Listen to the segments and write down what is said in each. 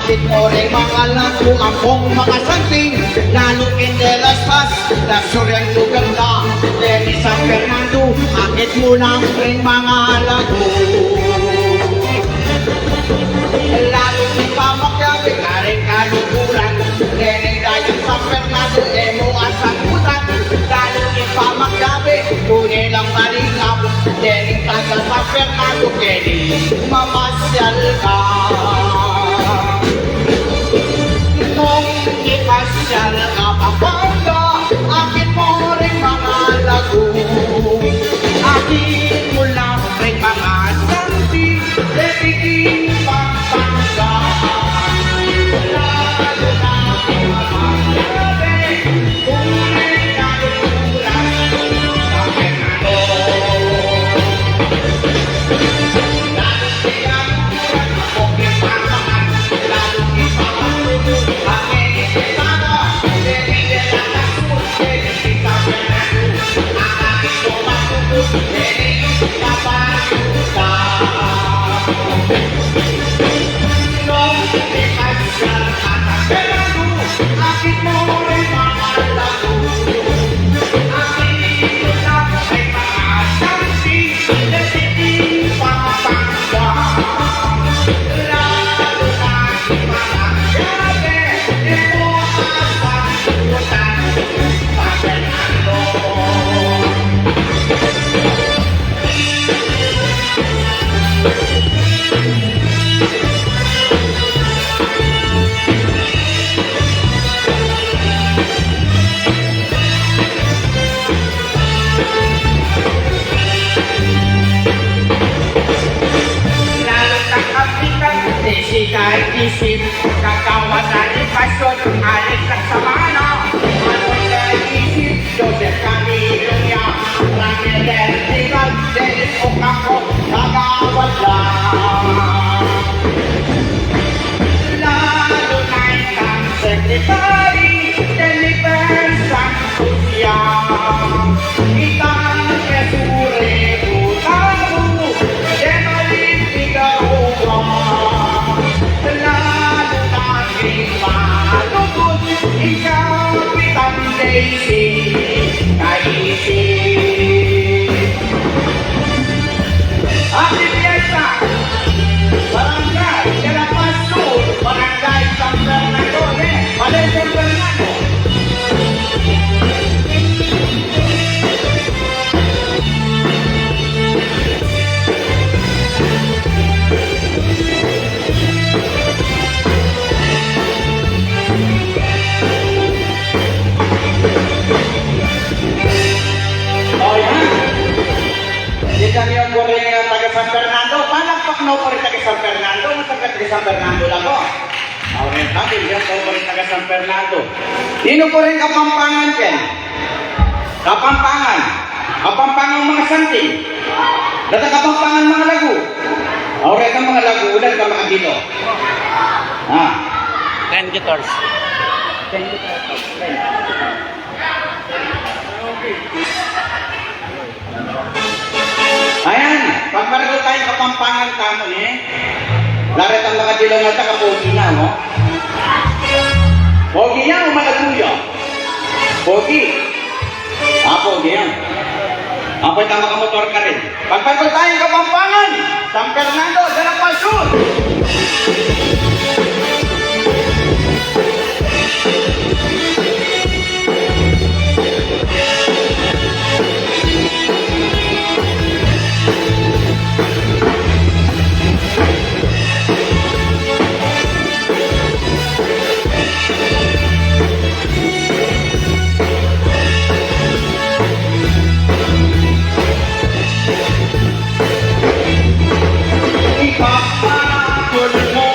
Akit mo rin mga lago, akong mga santing, lalo Kinderas Pass, Luxurian lugar na, Denny San Fernando, akit mo lang rin mga lago. Lalo si Pamakyabi, karing kaluguran, Denny Dayan San Fernando, Emo at Sangutan, lalo si Pamakyabi, tunay lang malingap, Denny Dayan San Fernando, Kenny, mamasyal ka. Nung ipasyal ka Pampanga, akin mo rin mga lago, akin mo lang rin mga santi, Lepiking Pampanga. Lalo na ang mga gabi, kung may kaluguran sa Fernando. Lalo siya kuran, akong ipamangan, lalo ipamangan, aking isama, Denny de la Cruz, Denny San Fernando, aking tumatubos, Denny Kapayuta. Nung ipasyal ka sa Fernando, akin mo rin mga lago, akin mo lang rin mga santi, Lepiking Pampanga. Lalo na si Pamakyabi, Emo at Sangutan, sa Fernando. Lalo na kapitan, kahit isip, kakawa na ipasyon, alis at samana. Ano na isip, Joseph Camilo niya, Ramil Vertical, Dennis Ocampo, kagawad lang. Lalo na isang secretary, Jennifer Santos yan. Itang Kesure Butabu, Emily Figueroa. Lalo na rin malugod, Ikapitan Daisy Kaisip. Happy Fiesta! Barangay de la Paz Sur, Barangay San Fernando, Valencia Fernando. Oh yan! Hindi kami ang buhay ng taga San Fernando. Palakpak na po rin taga San Fernando. Matagat taga San Fernando lang ko. Awin natin, yan po rin taga San Fernando. Sino po rin Kapampangan dyan? Kapampangan. Kapampangan mga santi. Data Kapampangan mga lagu. Awin ka mga lagu. Ulan ka mga dito. Ha? 10 guitars. 10 guitars. Ayan, pag marinig tayong Kapampangan kamo ni, laret ang mga dilaw na pogi na, no? Pogi yan o malaguya? Pogi. Pogi yan. Apoy tama ka motor ka rin. Pag marinig tayong Kapampangan, San Fernando, de la Paz Sur. Ipapakul mo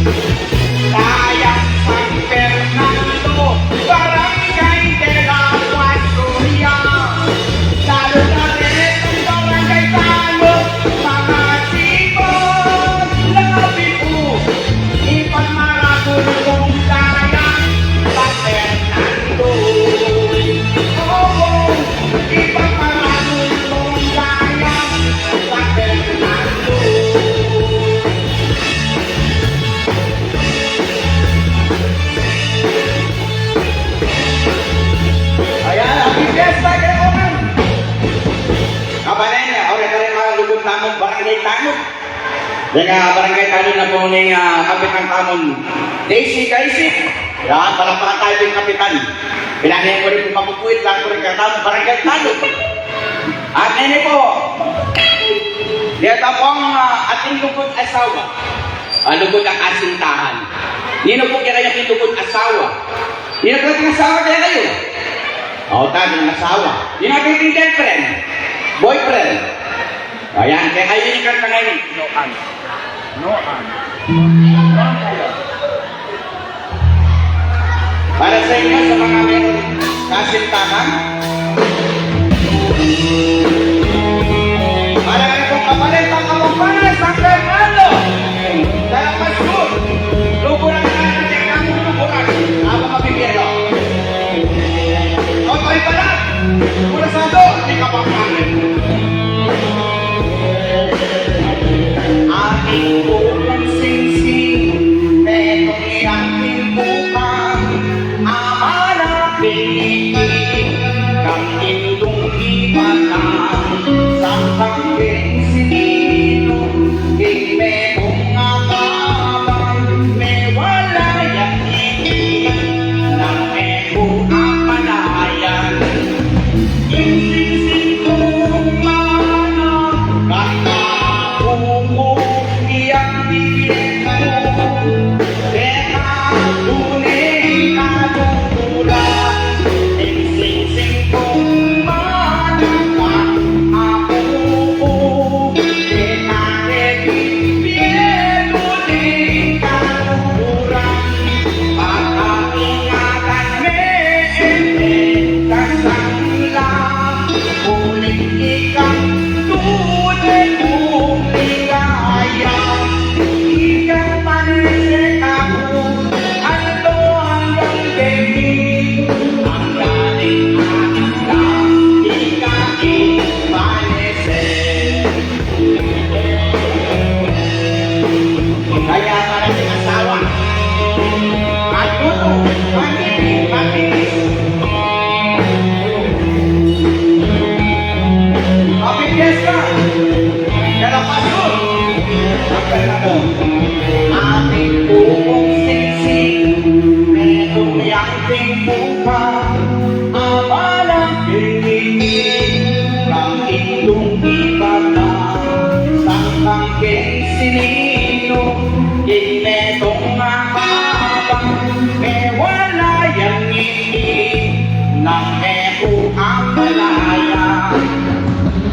Sayang San Fernando, Barangay de la Guasuria. Lalo na rin ang barangay talo, mga sipag, labi po. Ipagmarapon kong sayang San Fernando. Oo, ipagmarapon kong sayang San Fernando. Ayan, happy fiesta kayo man. Kapanin, oras ka rin mga lugod namon, barangay tanong. Dengan barangay tanong na po ni Kapitan Tamon, Daisy Kaisip. Yan, palakpakan tayo yung Kapitan. Pinanayin ko rin po mapupuit lang ko rin katamon, barangay tanong. At nene po, dito po ang ating lugod asawa. Lugod ang asintahan. Nino po kaya yung lugod asawa. Nino po yung asawa kaya kayo? O, tayo ng asawa. Nino po yung girlfriend, boyfriend. Ayan, kaya kayo yung kanta ngayon. No an. Para sa inyo, sa mga meron kasintahan. Para kayo kung kapalit ang kapapala sa Fernando. Dahil pasyut, luburan na natin ang luburan. Habang mabibiyelo. Otoy palat, mula sa do, di kapapalit. Aking buong singsing, netong iyang bukang, ama na pinigil, kang indong ibatang, sangkang sinino, ime kong akabang, may wala yang ikin, nang eko ang palayan. Insising kong mana, kata ungo iyang bibig mo, kaya tuloy katulad. Insising kong mana ka ako, kaya bibig tuloy katulad. Pag-aingatan kasanglang, ulit ikang tunay kong ligaya. Ikang panisik ako, ando hanggang dingin. Ang dating aking lang, ikang panisik. Kaya ka natin asawa, matuto, makinis. Happy fiesta! Kaya pasyut! Ang Fernando. Ating buong singsing, metong yakting buka, ama ng pinigil, kang indong ibata, sangkang sinino, metong makabang, may wala yang ngiti, nang eko ang malaya.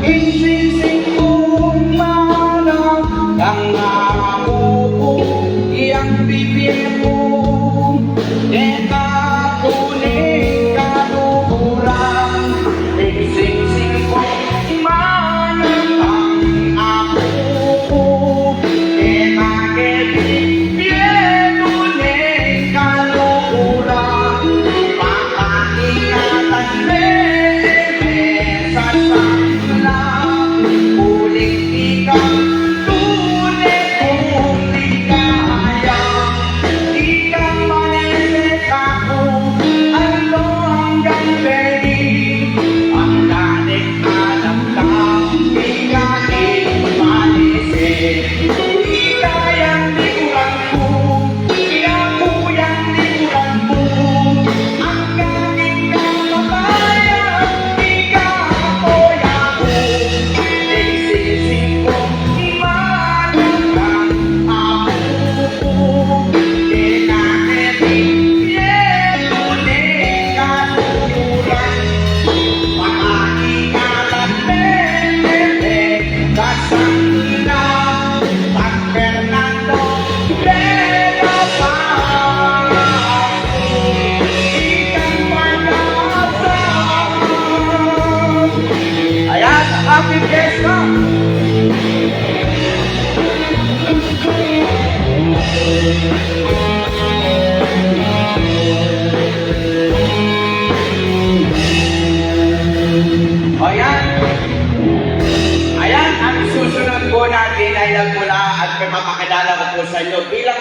Insising kong mana, kang ako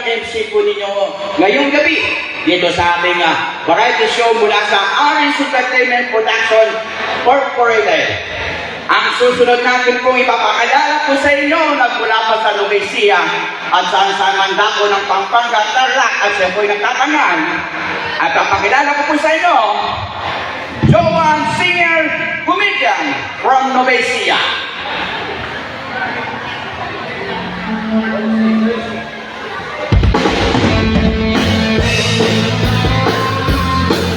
MC po ninyo ngayong gabi dito sa ating variety show mula sa Orange Entertainment Production Corporated. Ang susunod natin pong ipapakilala po sa inyo nagmula pa sa Nubesia at saan-saan man dako ng Pampanga, Tarlac at siya po'y nagtatangan. At papakilala ko po sa inyo, Joan Singer, comedian from Nubesia.